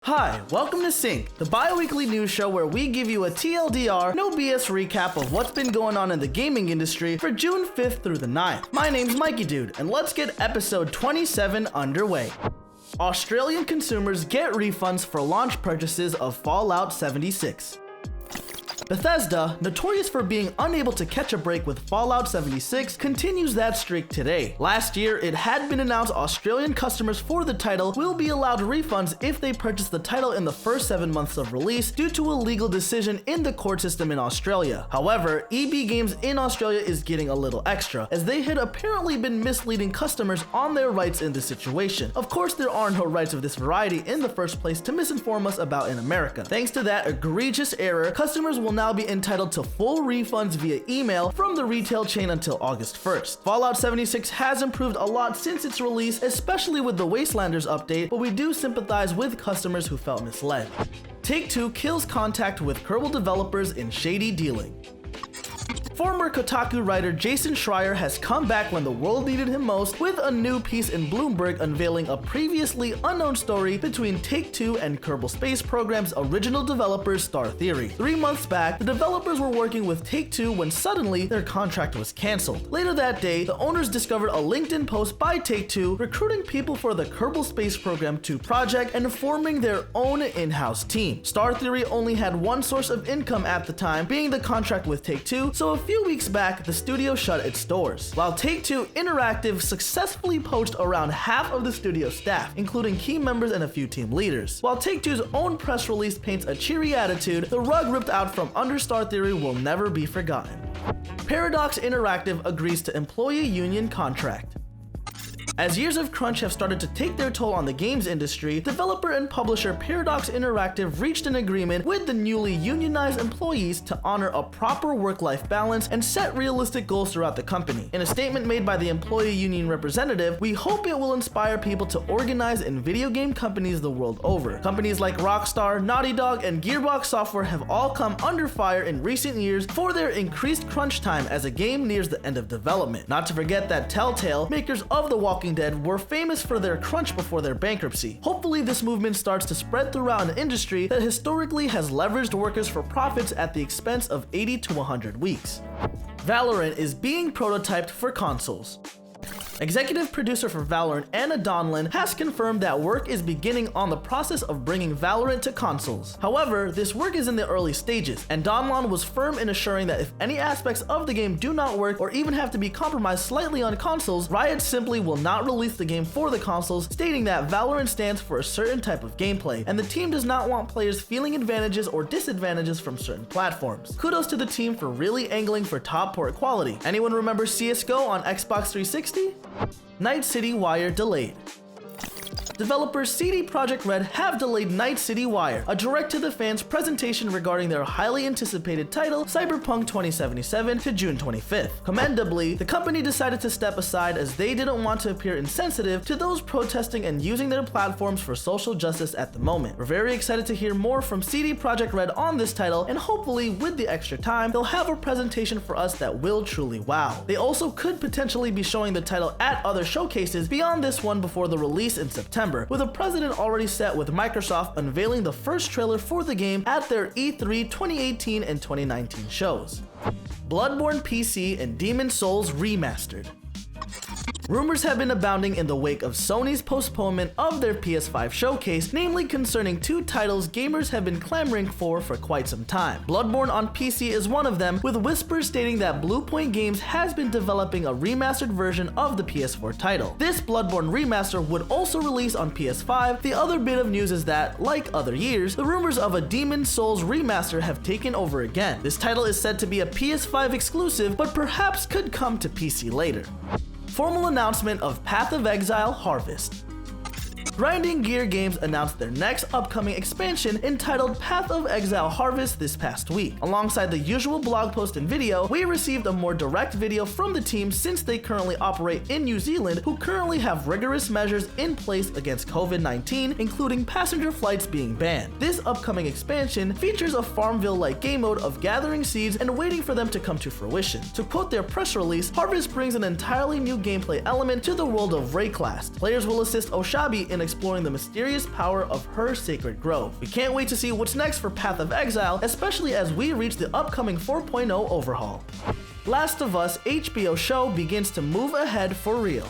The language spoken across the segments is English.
Hi, welcome to Sync, the bi-weekly news show where we give you a TLDR, no BS recap of what's been going on in the gaming industry for June 5th through the 9th. My name's MikeyDood, and let's get episode 27 underway. Australian consumers get refunds for launch purchases of Fallout 76. Bethesda, notorious for being unable to catch a break with Fallout 76, continues that streak today. Last year, it had been announced Australian customers for the title will be allowed refunds if they purchase the title in the first 7 months of release due to a legal decision in the court system in Australia. However, EB Games in Australia is getting a little extra, as they had apparently been misleading customers on their rights in this situation. Of course, there are no rights of this variety in the first place to misinform us about in America. Thanks to that egregious error, customers will now be entitled to full refunds via email from the retail chain until August 1st. Fallout 76 has improved a lot since its release, especially with the Wastelanders update, but we do sympathize with customers who felt misled. Take-Two kills contact with Kerbal developers in shady dealing. Former Kotaku writer Jason Schreier has come back when the world needed him most with a new piece in Bloomberg unveiling a previously unknown story between Take-Two and Kerbal Space Program's original developers Star Theory. 3 months back, the developers were working with Take-Two when suddenly their contract was cancelled. Later that day, the owners discovered a LinkedIn post by Take-Two recruiting people for the Kerbal Space Program 2 project and forming their own in-house team. Star Theory only had one source of income at the time, being the contract with Take-Two, so a few weeks back, the studio shut its doors. While Take-Two Interactive successfully poached around half of the studio staff, including key members and a few team leaders. While Take-Two's own press release paints a cheery attitude, the rug ripped out from under Star Theory will never be forgotten. Paradox Interactive agrees to employee union contract. As years of crunch have started to take their toll on the games industry, developer and publisher Paradox Interactive reached an agreement with the newly unionized employees to honor a proper work-life balance and set realistic goals throughout the company. In a statement made by the employee union representative, "We hope it will inspire people to organize in video game companies the world over. Companies like Rockstar, Naughty Dog, and Gearbox Software have all come under fire in recent years for their increased crunch time as a game nears the end of development. Not to forget that Telltale, makers of The Walking Dead, were famous for their crunch before their bankruptcy. Hopefully this movement starts to spread throughout an industry that historically has leveraged workers for profits at the expense of 80 to 100 weeks. Valorant is being prototyped for consoles. Executive producer for Valorant, Anna Donlan, has confirmed that work is beginning on the process of bringing Valorant to consoles. However, this work is in the early stages, and Donlan was firm in assuring that if any aspects of the game do not work or even have to be compromised slightly on consoles, Riot simply will not release the game for the consoles, stating that Valorant stands for a certain type of gameplay, and the team does not want players feeling advantages or disadvantages from certain platforms. Kudos to the team for really angling for top port quality. Anyone remember CSGO on Xbox 360? Night City Wire delayed. Developers CD Projekt Red have delayed Night City Wire, a direct-to-the-fans presentation regarding their highly anticipated title, Cyberpunk 2077, to June 25th. Commendably, the company decided to step aside as they didn't want to appear insensitive to those protesting and using their platforms for social justice at the moment. We're very excited to hear more from CD Projekt Red on this title, and hopefully, with the extra time, they'll have a presentation for us that will truly wow. They also could potentially be showing the title at other showcases beyond this one before the release in September, with a precedent already set with Microsoft unveiling the first trailer for the game at their E3 2018 and 2019 shows. Bloodborne PC and Demon's Souls Remastered. Rumors have been abounding in the wake of Sony's postponement of their PS5 showcase, namely concerning two titles gamers have been clamoring for quite some time. Bloodborne on PC is one of them, with whispers stating that Bluepoint Games has been developing a remastered version of the PS4 title. This Bloodborne remaster would also release on PS5. The other bit of news is that, like other years, the rumors of a Demon's Souls remaster have taken over again. This title is said to be a PS5 exclusive, but perhaps could come to PC later. Formal announcement of Path of Exile Harvest. Grinding Gear Games announced their next upcoming expansion entitled Path of Exile Harvest this past week. Alongside the usual blog post and video, we received a more direct video from the team since they currently operate in New Zealand, who currently have rigorous measures in place against COVID-19, including passenger flights being banned. This upcoming expansion features a Farmville-like game mode of gathering seeds and waiting for them to come to fruition. To quote their press release, Harvest brings an entirely new gameplay element to the world of Rayclast. Players will assist Oshabi in exploring the mysterious power of her sacred grove. We can't wait to see what's next for Path of Exile, especially as we reach the upcoming 4.0 overhaul. Last of Us HBO show begins to move ahead for real.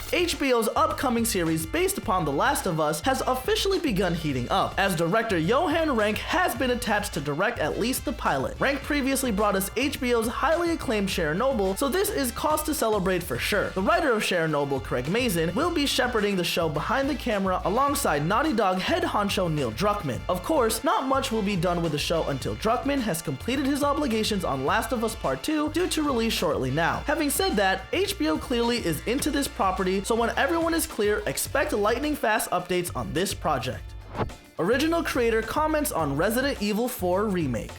HBO's upcoming series based upon The Last of Us has officially begun heating up, as director Johan Renck has been attached to direct at least the pilot. Renck previously brought us HBO's highly acclaimed Chernobyl, so this is cause to celebrate for sure. The writer of Chernobyl, Craig Mazin, will be shepherding the show behind the camera alongside Naughty Dog head honcho Neil Druckmann. Of course, not much will be done with the show until Druckmann has completed his obligations on Last of Us Part 2, due to release shortly now. Having said that, HBO clearly is into this property, so when everyone is clear, expect lightning fast updates on this project. Original creator comments on Resident Evil 4 Remake.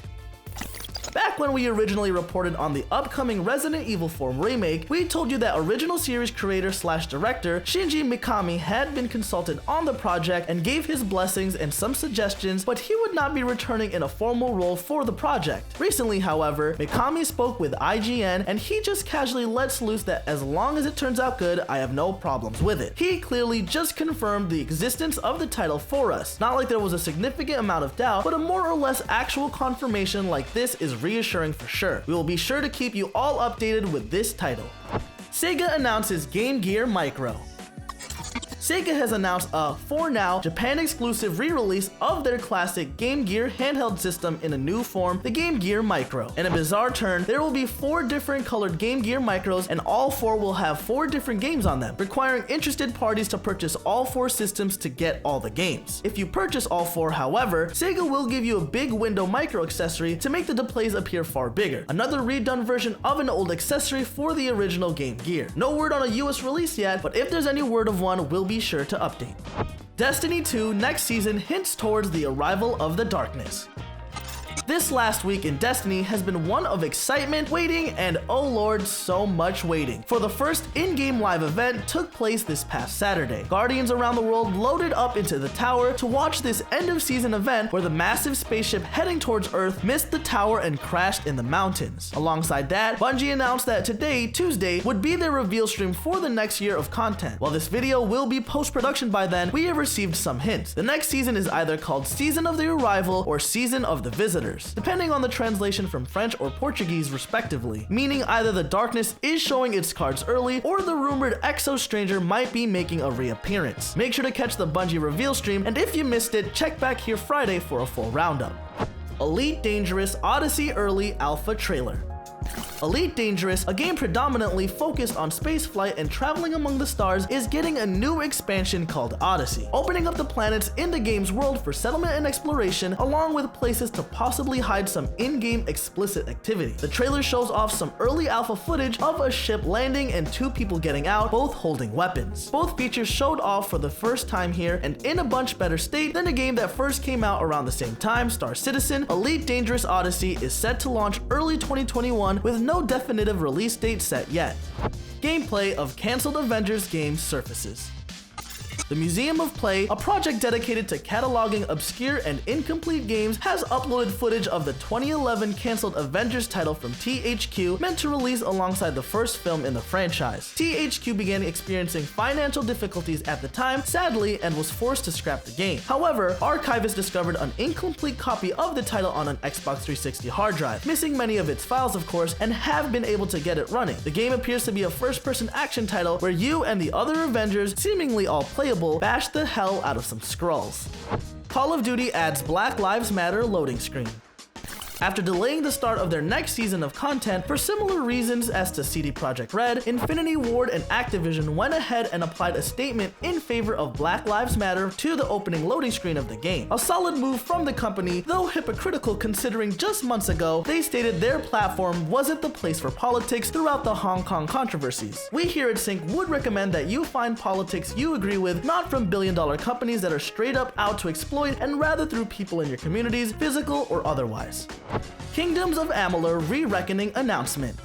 Back when we originally reported on the upcoming Resident Evil 4 remake, we told you that original series creator / director Shinji Mikami had been consulted on the project and gave his blessings and some suggestions, but he would not be returning in a formal role for the project. Recently, however, Mikami spoke with IGN and he just casually lets loose that as long as it turns out good, I have no problems with it. He clearly just confirmed the existence of the title for us. Not like there was a significant amount of doubt, but a more or less actual confirmation like this is reassuring for sure. We will be sure to keep you all updated with this title. Sega announces Game Gear Micro. Sega has announced a, for now, Japan exclusive re-release of their classic Game Gear handheld system in a new form, the Game Gear Micro. In a bizarre turn, there will be 4 different colored Game Gear Micros and all 4 will have 4 different games on them, requiring interested parties to purchase all 4 systems to get all the games. If you purchase all 4, however, Sega will give you a big window micro accessory to make the displays appear far bigger, another redone version of an old accessory for the original Game Gear. No word on a US release yet, but if there's any word of one, we'll be sure to update. Destiny 2 next season hints towards the arrival of the darkness. This last week in Destiny has been one of excitement, waiting, and oh lord, so much waiting. For the first in-game live event took place this past Saturday. Guardians around the world loaded up into the tower to watch this end-of-season event where the massive spaceship heading towards Earth missed the tower and crashed in the mountains. Alongside that, Bungie announced that today, Tuesday, would be their reveal stream for the next year of content. While this video will be post-production by then, we have received some hints. The next season is either called Season of the Arrival or Season of the Visitors, depending on the translation from French or Portuguese respectively, meaning either the darkness is showing its cards early or the rumored Exo Stranger might be making a reappearance. Make sure to catch the Bungie reveal stream, and if you missed it, check back here Friday for a full roundup. Elite Dangerous Odyssey Early Alpha Trailer. Elite Dangerous, a game predominantly focused on spaceflight and traveling among the stars, is getting a new expansion called Odyssey, opening up the planets in the game's world for settlement and exploration, along with places to possibly hide some in-game explicit activity. The trailer shows off some early alpha footage of a ship landing and 2 people getting out, both holding weapons. Both features showed off for the first time here and in a much better state than a game that first came out around the same time, Star Citizen. Elite Dangerous Odyssey is set to launch early 2021 with no definitive release date set yet. Gameplay of cancelled Avengers game surfaces. The Museum of Play, a project dedicated to cataloging obscure and incomplete games, has uploaded footage of the 2011 canceled Avengers title from THQ, meant to release alongside the first film in the franchise. THQ began experiencing financial difficulties at the time, sadly, and was forced to scrap the game. However, archivists discovered an incomplete copy of the title on an Xbox 360 hard drive, missing many of its files of course, and have been able to get it running. The game appears to be a first-person action title where you and the other Avengers, seemingly all playable, bash the hell out of some Skrulls. Call of Duty adds Black Lives Matter loading screen. After delaying the start of their next season of content for similar reasons as to CD Projekt Red, Infinity Ward and Activision went ahead and applied a statement in favor of Black Lives Matter to the opening loading screen of the game. A solid move from the company, though hypocritical considering just months ago they stated their platform wasn't the place for politics throughout the Hong Kong controversies. We here at Sync would recommend that you find politics you agree with, not from billion-dollar companies that are straight up out to exploit, and rather through people in your communities, physical or otherwise. Kingdoms of Amalur Re-Reckoning announcement.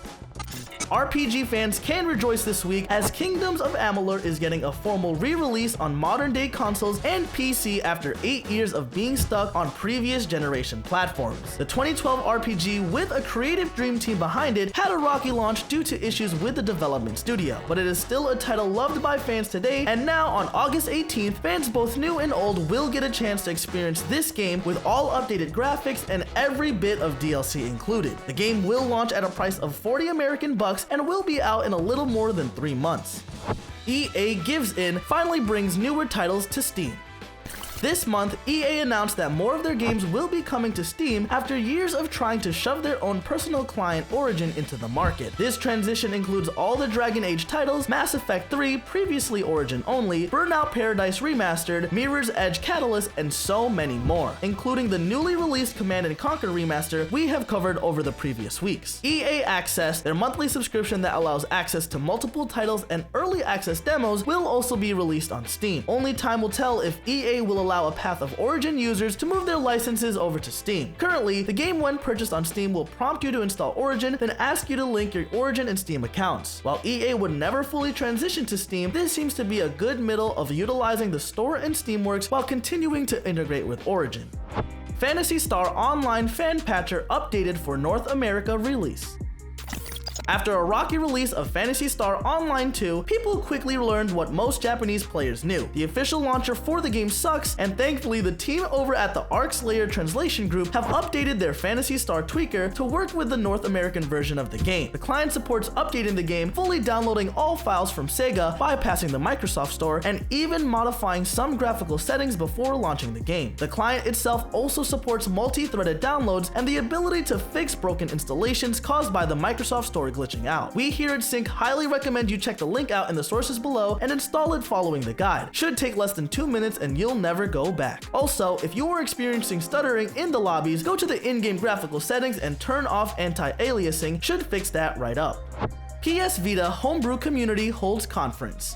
RPG fans can rejoice this week as Kingdoms of Amalur is getting a formal re-release on modern-day consoles and PC after 8 years of being stuck on previous generation platforms. The 2012 RPG, with a creative dream team behind it, had a rocky launch due to issues with the development studio, but it is still a title loved by fans today, and now on August 18th, fans both new and old will get a chance to experience this game with all updated graphics and every bit of DLC included. The game will launch at a price of 40 American bucks and will be out in a little more than 3 months. EA gives in, finally brings newer titles to Steam. This month, EA announced that more of their games will be coming to Steam after years of trying to shove their own personal client Origin into the market. This transition includes all the Dragon Age titles, Mass Effect 3, previously Origin only, Burnout Paradise Remastered, Mirror's Edge Catalyst, and so many more, including the newly released Command & Conquer Remaster we have covered over the previous weeks. EA Access, their monthly subscription that allows access to multiple titles and early access demos, will also be released on Steam. Only time will tell if EA will allow a path of Origin users to move their licenses over to Steam. Currently, the game when purchased on Steam will prompt you to install Origin, then ask you to link your Origin and Steam accounts. While EA would never fully transition to Steam, this seems to be a good middle of utilizing the store and Steamworks while continuing to integrate with Origin. Phantasy Star Online Fan Patcher updated for North America release. After a rocky release of Phantasy Star Online 2, people quickly learned what most Japanese players knew. The official launcher for the game sucks, and thankfully the team over at the Arc Slayer Translation Group have updated their Phantasy Star tweaker to work with the North American version of the game. The client supports updating the game, fully downloading all files from Sega, bypassing the Microsoft Store, and even modifying some graphical settings before launching the game. The client itself also supports multi-threaded downloads and the ability to fix broken installations caused by the Microsoft Store glitching out. We here at Sync highly recommend you check the link out in the sources below and install it following the guide. Should take less than 2 minutes and you'll never go back. Also, if you are experiencing stuttering in the lobbies, go to the in-game graphical settings and turn off anti-aliasing. Should fix that right up. PS Vita Homebrew Community holds conference.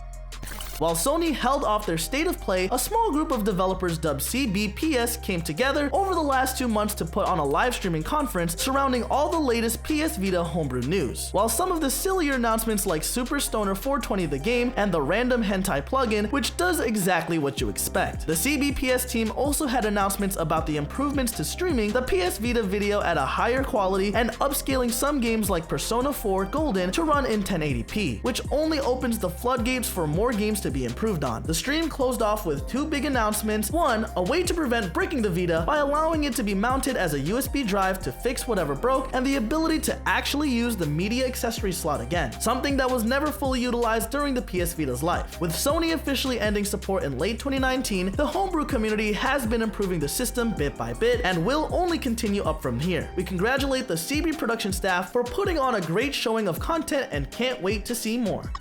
While Sony held off their State of Play, a small group of developers dubbed CBPS came together over the last 2 months to put on a live streaming conference surrounding all the latest PS Vita homebrew news. While some of the sillier announcements like Super Stoner 420 the game and the random hentai plugin, which does exactly what you expect. The CBPS team also had announcements about the improvements to streaming the PS Vita video at a higher quality and upscaling some games like Persona 4 Golden to run in 1080p, which only opens the floodgates for more games to be improved on. The stream closed off with 2 big announcements. One, a way to prevent breaking the Vita by allowing it to be mounted as a USB drive to fix whatever broke, and the ability to actually use the media accessory slot again, something that was never fully utilized during the PS Vita's life. With Sony officially ending support in late 2019, the homebrew community has been improving the system bit by bit and will only continue up from here. We congratulate the CB production staff for putting on a great showing of content and can't wait to see more.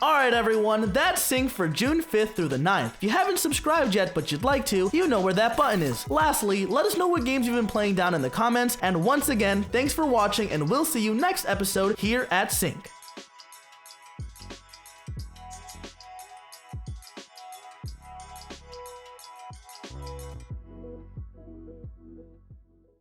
Alright everyone, that's Sync for June 5th through the 9th. If you haven't subscribed yet but you'd like to, you know where that button is. Lastly, let us know what games you've been playing down in the comments, and once again, thanks for watching and we'll see you next episode here at Sync.